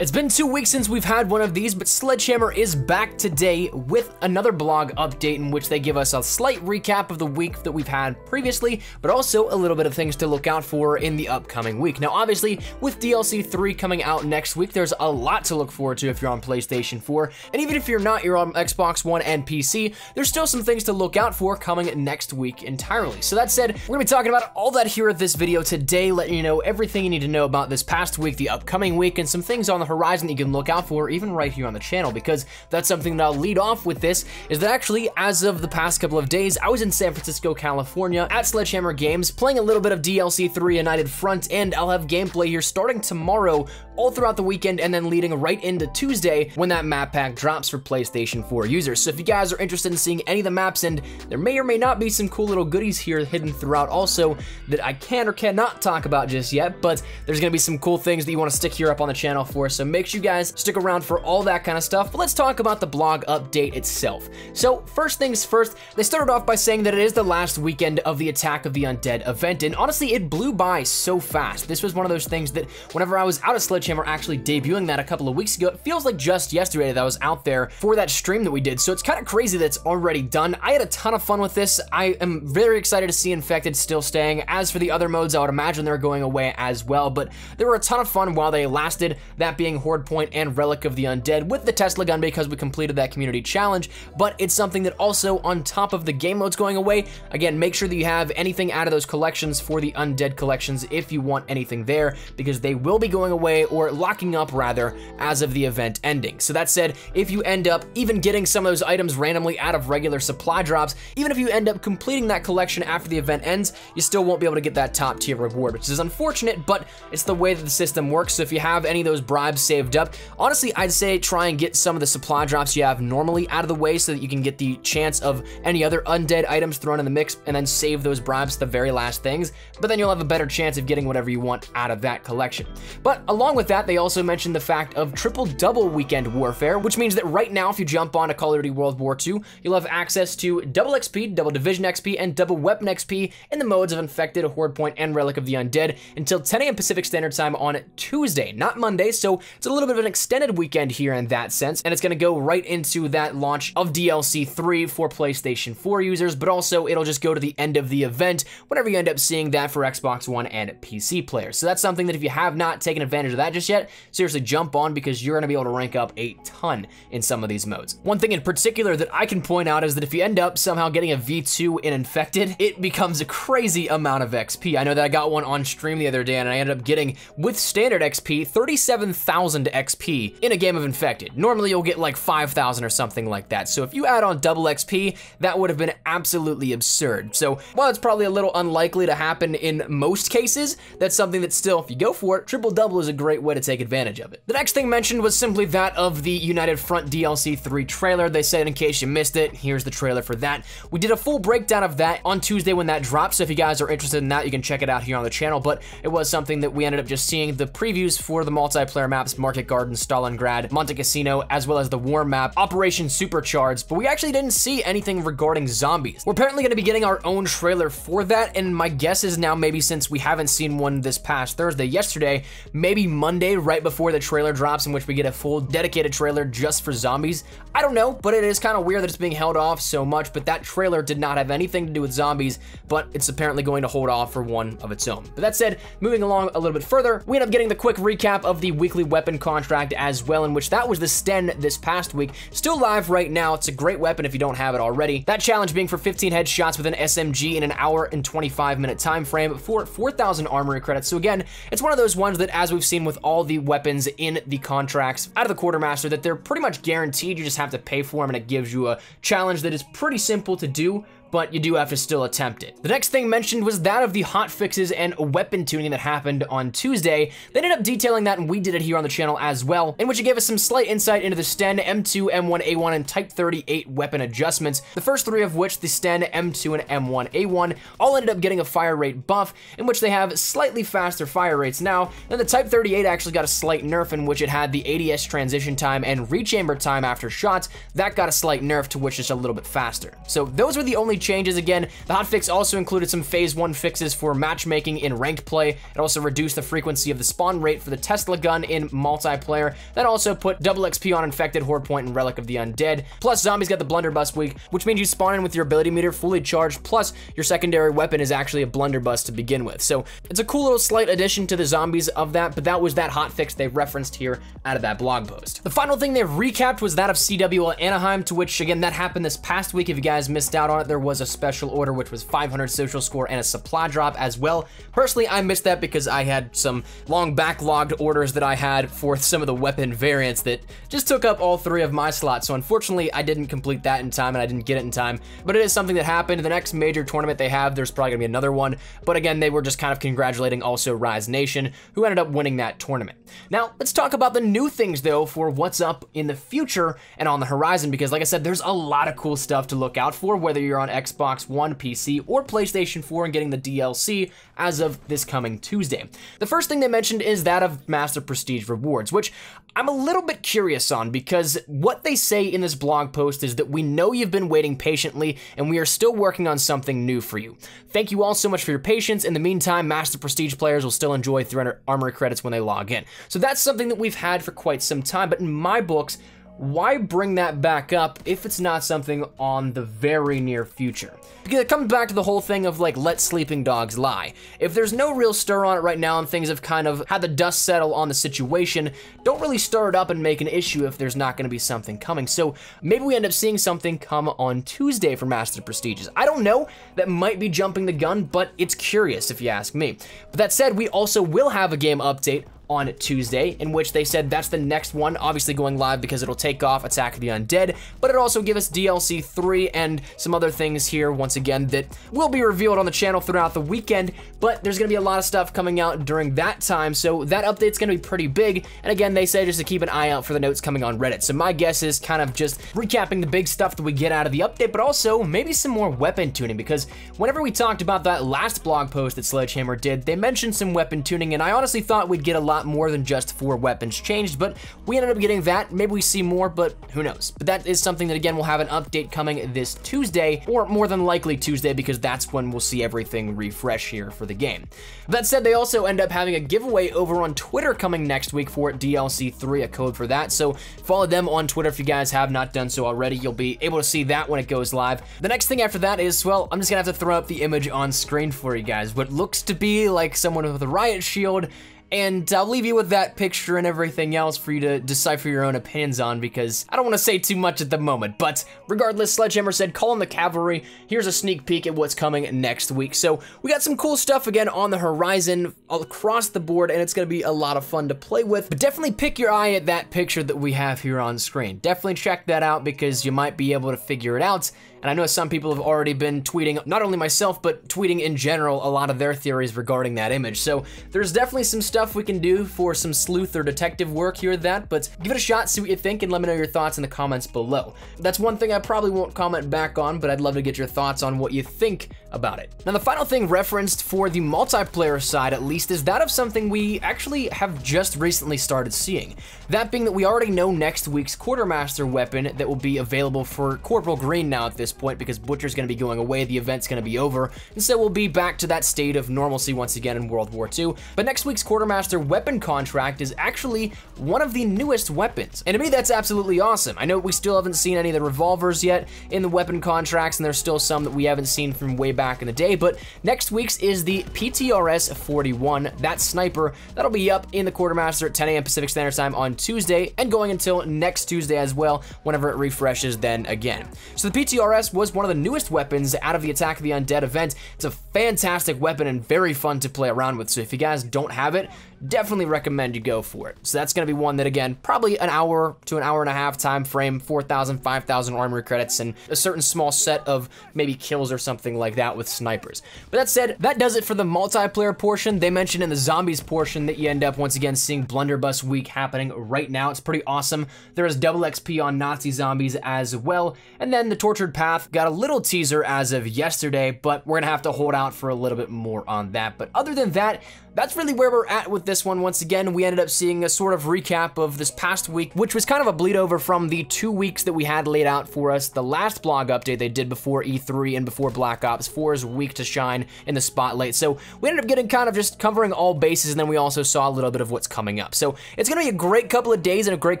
It's been 2 weeks since we've had one of these, but Sledgehammer is back today with another blog update in which they give us a slight recap of the week that we've had previously, but also a little bit of things to look out for in the upcoming week. Now, obviously, with DLC 3 coming out next week, there's a lot to look forward to if you're on PlayStation 4, and even if you're not, you're on Xbox One and PC, there's still some things to look out for coming next week entirely. So that said, we're gonna be talking about all that here at this video today, letting you know everything you need to know about this past week, the upcoming week, and some things on the horizon that you can look out for even right here on the channel, because that's something that I'll lead off with. This is that actually, as of the past couple of days, I was in San Francisco, California at Sledgehammer Games playing a little bit of DLC 3 United Front, and I'll have gameplay here starting tomorrow all throughout the weekend and then leading right into Tuesday when that map pack drops for PlayStation 4 users. So if you guys are interested in seeing any of the maps, and there may or may not be some cool little goodies here hidden throughout also that I can or cannot talk about just yet, but there's gonna be some cool things that you wanna stick here up on the channel for, so make sure you guys stick around for all that kind of stuff. But let's talk about the blog update itself. So first things first, they started off by saying that it is the last weekend of the Attack of the Undead event, and honestly, it blew by so fast. This was one of those things that whenever I was out of Sledgehammer actually debuting that a couple of weeks ago, it feels like just yesterday that I was out there for that stream that we did, so it's kind of crazy that it's already done. I had a ton of fun with this. I am very excited to see Infected still staying. As for the other modes, I would imagine they're going away as well, but they were a ton of fun while they lasted, that being Horde Point and Relic of the Undead with the Tesla gun because we completed that community challenge. But it's something that also, on top of the game modes going away, again, make sure that you have anything out of those collections for the Undead collections if you want anything there, because they will be going away, or locking up rather, as of the event ending. So that said, if you end up even getting some of those items randomly out of regular supply drops, even if you end up completing that collection after the event ends, you still won't be able to get that top tier reward, which is unfortunate, but it's the way that the system works. So if you have any of those bribes saved up, honestly, I'd say try and get some of the supply drops you have normally out of the way so that you can get the chance of any other undead items thrown in the mix, and then save those bribes to the very last things, but then you'll have a better chance of getting whatever you want out of that collection. But along with that, they also mentioned the fact of triple-double weekend warfare, which means that right now, if you jump on to Call of Duty World War II, you'll have access to double XP, double Division XP, and double Weapon XP in the modes of Infected, Horde Point, and Relic of the Undead until 10 a.m. Pacific Standard Time on Tuesday, not Monday, so it's a little bit of an extended weekend here in that sense, and it's gonna go right into that launch of DLC 3 for PlayStation 4 users, but also it'll just go to the end of the event whenever you end up seeing that for Xbox One and PC players. So that's something that if you have not taken advantage of that just yet, seriously jump on, because you're gonna be able to rank up a ton in some of these modes. One thing in particular that I can point out is that if you end up somehow getting a V2 in Infected, it becomes a crazy amount of XP. I know that I got one on stream the other day, and I ended up getting, with standard XP, 37,000 XP in a game of Infected. Normally you'll get like 5,000 or something like that. So if you add on double XP, that would have been absolutely absurd. So while it's probably a little unlikely to happen in most cases, that's something that still, if you go for it, triple double is a great way to take advantage of it. The next thing mentioned was simply that of the United Front DLC 3 trailer. They said, in case you missed it, here's the trailer for that. We did a full breakdown of that on Tuesday when that dropped, so if you guys are interested in that, you can check it out here on the channel, but it was something that we ended up just seeing the previews for the multiplayer maps, Market Garden, Stalingrad, Monte Cassino, as well as the war map, Operation Supercharged, but we actually didn't see anything regarding zombies. We're apparently gonna be getting our own trailer for that, and my guess is now, maybe since we haven't seen one this past Thursday, yesterday, maybe Monday, right before the trailer drops, in which we get a full dedicated trailer just for zombies. I don't know, but it is kind of weird that it's being held off so much, but that trailer did not have anything to do with zombies, but it's apparently going to hold off for one of its own. But that said, moving along a little bit further, we end up getting the quick recap of the weekly weapon contract as well, in which that was the Sten this past week. Still live right now. It's a great weapon if you don't have it already. That challenge being for 15 headshots with an SMG in an hour and 25-minute time frame for 4,000 armory credits. So again, it's one of those ones that, as we've seen with all the weapons in the contracts out of the Quartermaster, that they're pretty much guaranteed. You just have to pay for them, and it gives you a challenge that is pretty simple to do, but you do have to still attempt it. The next thing mentioned was that of the hot fixes and weapon tuning that happened on Tuesday. They ended up detailing that, and we did it here on the channel as well, in which it gave us some slight insight into the Sten, M2, M1A1, and Type 38 weapon adjustments. The first three of which, the Sten, M2, and M1A1, all ended up getting a fire rate buff, in which they have slightly faster fire rates now. Then the Type 38 actually got a slight nerf, in which it had the ADS transition time and rechamber time after shots. That got a slight nerf, to which it's a little bit faster. So those were the only big changes. Again, the hotfix also included some phase 1 fixes for matchmaking in ranked play. It also reduced the frequency of the spawn rate for the Tesla gun in multiplayer. That also put double XP on Infected, Horde Point, and Relic of the Undead. Plus, zombies got the blunderbuss week, which means you spawn in with your ability meter fully charged, plus your secondary weapon is actually a blunderbuss to begin with. So it's a cool little slight addition to the zombies of that, but that was that hotfix they referenced here out of that blog post. The final thing they recapped was that of CW Anaheim, to which, again, that happened this past week. If you guys missed out on it, there was a special order, which was 500 social score and a supply drop as well. Personally, I missed that because I had some long backlogged orders that I had for some of the weapon variants that just took up all 3 of my slots. So unfortunately, I didn't complete that in time and I didn't get it in time, but it is something that happened. The next major tournament they have, there's probably gonna be another one, but again, they were just kind of congratulating also Rise Nation, who ended up winning that tournament. Now, let's talk about the new things though for what's up in the future and on the horizon, because like I said, there's a lot of cool stuff to look out for, whether you're on Xbox One, PC, or PlayStation 4 and getting the DLC as of this coming Tuesday. The first thing they mentioned is that of Master Prestige rewards, which I'm a little bit curious on, because what they say in this blog post is that we know you've been waiting patiently and we are still working on something new for you. Thank you all so much for your patience. In the meantime, Master Prestige players will still enjoy 300 armory credits when they log in. So that's something that we've had for quite some time, but in my books, why bring that back up if it's not something on the very near future? Because it comes back to the whole thing of like, let sleeping dogs lie. If there's no real stir on it right now and things have kind of had the dust settle on the situation, don't really stir it up and make an issue if there's not gonna be something coming. So maybe we end up seeing something come on Tuesday for Master Prestiges. I don't know, that might be jumping the gun, but it's curious if you ask me. But that said, we also will have a game update on Tuesday, in which they said that's the next one, obviously going live because it'll take off Attack of the Undead, but it'll also give us DLC 3 and some other things here, once again, that will be revealed on the channel throughout the weekend, but there's gonna be a lot of stuff coming out during that time, so that update's gonna be pretty big, and again, they say just to keep an eye out for the notes coming on Reddit, so my guess is kind of just recapping the big stuff that we get out of the update, but also maybe some more weapon tuning, because whenever we talked about that last blog post that Sledgehammer did, they mentioned some weapon tuning, and I honestly thought we'd get a lot more than just 4 weapons changed, but we ended up getting that. Maybe we see more, but who knows? But that is something that, again, we'll have an update coming this Tuesday, or more than likely Tuesday, because that's when we'll see everything refresh here for the game. That said, they also end up having a giveaway over on Twitter coming next week for DLC 3, a code for that, so follow them on Twitter if you guys have not done so already. You'll be able to see that when it goes live. The next thing after that is, well, I'm just gonna have to throw up the image on screen for you guys. What looks to be like someone with a riot shield, and I'll leave you with that picture and everything else for you to decipher your own opinions on, because I don't want to say too much at the moment. But regardless, Sledgehammer said, call in the cavalry. Here's a sneak peek at what's coming next week. So we got some cool stuff again on the horizon across the board, and it's going to be a lot of fun to play with. But definitely pick your eye at that picture that we have here on screen. Definitely check that out, because you might be able to figure it out. And I know some people have already been tweeting, not only myself, but tweeting in general, a lot of their theories regarding that image. So there's definitely some stuff we can do for some sleuth or detective work here at that, but give it a shot, see what you think, and let me know your thoughts in the comments below. That's one thing I probably won't comment back on, but I'd love to get your thoughts on what you think about it. Now, the final thing referenced for the multiplayer side, at least, is that of something we actually have just recently started seeing. That being that we already know next week's Quartermaster weapon that will be available for Corporal Green now at this point, because Butcher's going to be going away, the event's going to be over, and so we'll be back to that state of normalcy once again in World War II. But next week's Quartermaster weapon contract is actually one of the newest weapons, and to me that's absolutely awesome. I know we still haven't seen any of the revolvers yet in the weapon contracts, and there's still some that we haven't seen from way back in the day, but next week's is the PTRS 41, that sniper, that'll be up in the Quartermaster at 10 AM Pacific Standard Time on Tuesday, and going until next Tuesday as well, whenever it refreshes then again. So the PTRS was one of the newest weapons out of the Attack of the Undead event. It's a fantastic weapon and very fun to play around with, so if you guys don't have it, definitely recommend you go for it. So that's going to be one that, again, probably an hour to an hour and a half time frame, 4,000, 5,000 armory credits, and a certain small set of maybe kills or something like that with snipers. But that said, that does it for the multiplayer portion. They mentioned in the zombies portion that you end up once again seeing Blunderbuss Week happening right now. It's pretty awesome. There is double XP on Nazi zombies as well, and then the Tortured Path path. Got a little teaser as of yesterday, but we're gonna have to hold out for a little bit more on that. But other than that, that's really where we're at with this one. Once again, we ended up seeing a sort of recap of this past week, which was kind of a bleed over from the 2 weeks that we had laid out for us. The last blog update they did before E3 and before Black Ops 4's week to shine in the spotlight. So we ended up getting kind of just covering all bases, and then we also saw a little bit of what's coming up. So it's gonna be a great couple of days and a great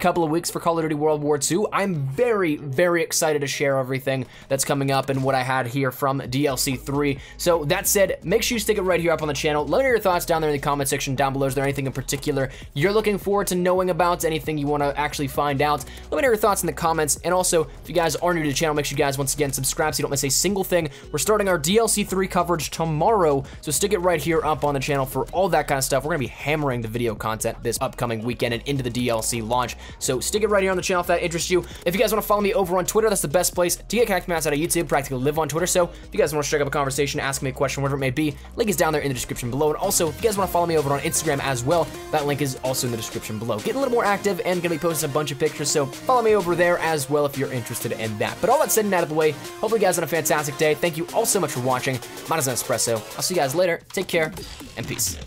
couple of weeks for Call of Duty World War II. I'm very, very excited to share everything that's coming up and what I had here from DLC 3. So that said, make sure you stick it right here up on the channel. Let me know your thoughts down there in the comment section down below. Is there anything in particular you're looking forward to knowing about? Anything you want to actually find out? Let me know your thoughts in the comments. And also, if you guys are new to the channel, make sure you guys once again subscribe so you don't miss a single thing. We're starting our DLC 3 coverage tomorrow, so stick it right here up on the channel for all that kind of stuff. We're gonna be hammering the video content this upcoming weekend and into the DLC launch, so stick it right here on the channel if that interests you. If you guys want to follow me over on Twitter, that's the best place to get cactus out of YouTube. Practically live on Twitter, so if you guys want to strike up a conversation, ask me a question, whatever it may be, link is down there in the description below. And also, if you guys want to follow me over on Instagram as well, that link is also in the description below. Getting a little more active and gonna be posting a bunch of pictures, so follow me over there as well if you're interested in that. But all that said and out of the way, hopefully you guys had a fantastic day. Thank you all so much for watching. Mine is an espresso. I'll see you guys later. Take care and peace.